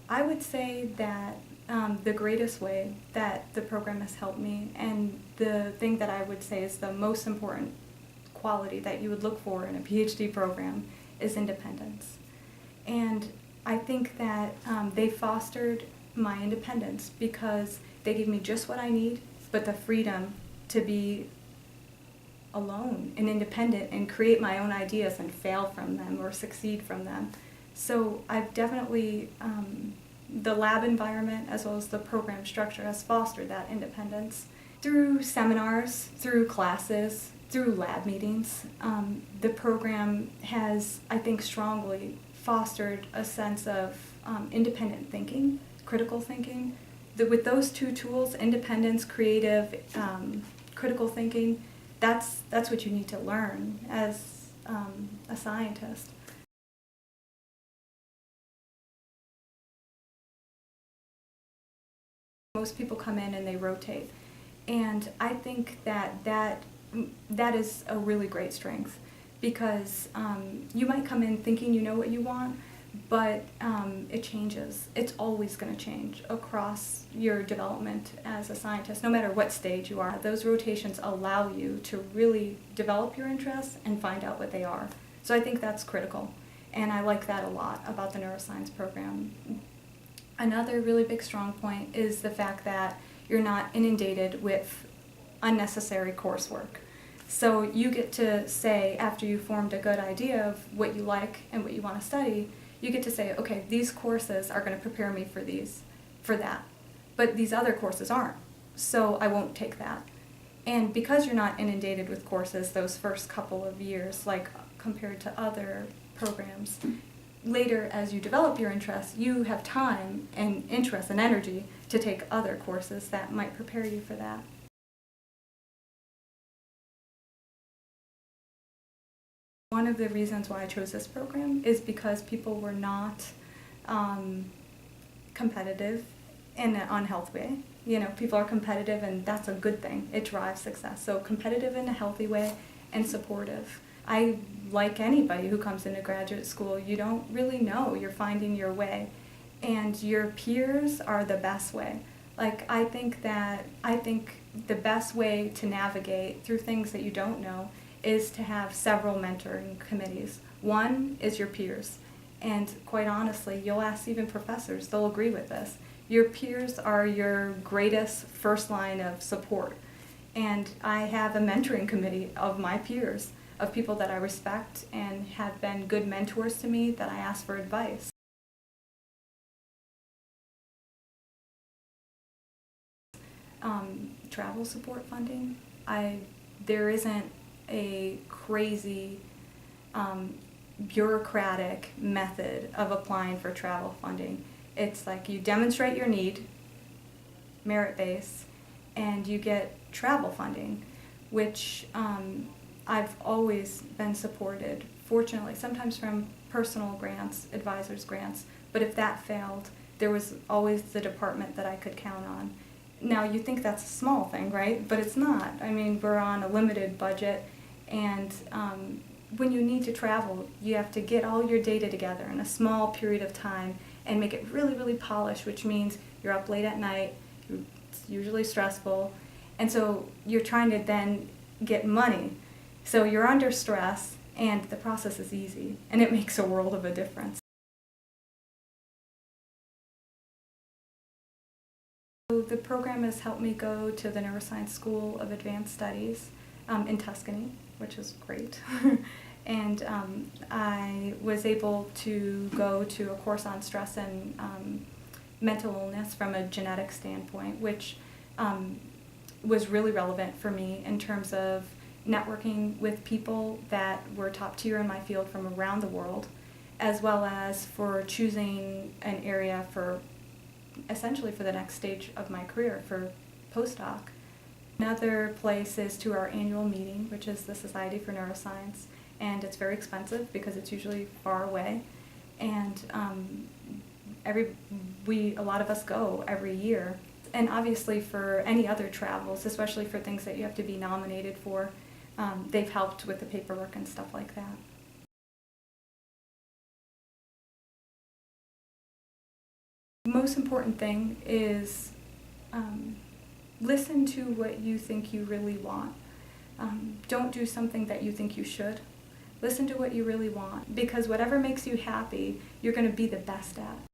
I would say that the greatest way that the program has helped me, and the thing that I would say is the most important quality that you would look for in a PhD program, is independence. And I think that they fostered my independence because they gave me just what I need, but the freedom to be alone and independent and create my own ideas and fail from them or succeed from them. So I've definitely, the lab environment as well as the program structure has fostered that independence. Through seminars, through classes, through lab meetings, the program has, I think, strongly fostered a sense of independent thinking, critical thinking. With those two tools, independence, creative, critical thinking, that's what you need to learn as a scientist. Most people come in and they rotate, and I think that is a really great strength, because you might come in thinking you know what you want, but it changes. It's always going to change across your development as a scientist, no matter what stage you are. Those rotations allow you to really develop your interests and find out what they are. So I think that's critical, and I like that a lot about the neuroscience program. Another really big strong point is the fact that you're not inundated with unnecessary coursework. So you get to say, after you formed a good idea of what you like and what you want to study, you get to say, okay, these courses are going to prepare me for that. But these other courses aren't, so I won't take that. And because you're not inundated with courses those first couple of years, like compared to other programs, later as you develop your interests, you have time and interest and energy to take other courses that might prepare you for that. One of the reasons why I chose this program is because people were not competitive in an unhealthy way. You know, people are competitive, and that's a good thing. It drives success. So competitive in a healthy way and supportive. I like anybody who comes into graduate school. You don't really know. You're finding your way. And your peers are the best way. Like, I think the best way to navigate through things that you don't know is to have several mentoring committees. One is your peers. And quite honestly, you'll ask even professors, they'll agree with this. Your peers are your greatest first line of support. And I have a mentoring committee of my peers, of people that I respect and have been good mentors to me that I ask for advice. Travel support funding. There isn't a crazy bureaucratic method of applying for travel funding. It's like you demonstrate your need, merit-based, and you get travel funding, which I've always been supported, fortunately, sometimes from personal grants, advisors' grants, but if that failed, there was always the department that I could count on. Now, you think that's a small thing, right? But it's not. I mean, we're on a limited budget, and when you need to travel, you have to get all your data together in a small period of time and make it really, really polished, which means you're up late at night, it's usually stressful, and so you're trying to then get money. So you're under stress, and the process is easy, and it makes a world of a difference. So the program has helped me go to the Neuroscience School of Advanced Studies in Tuscany, which is great. And I was able to go to a course on stress and mental illness from a genetic standpoint, which was really relevant for me in terms of networking with people that were top tier in my field from around the world, as well as for choosing an area for essentially for the next stage of my career, for postdoc. Another place is to our annual meeting, which is the Society for Neuroscience, and it's very expensive because it's usually far away, and a lot of us go every year. And obviously for any other travels, especially for things that you have to be nominated for, they've helped with the paperwork and stuff like that. Most important thing is listen to what you think you really want. Don't do something that you think you should. Listen to what you really want, because whatever makes you happy, you're going to be the best at.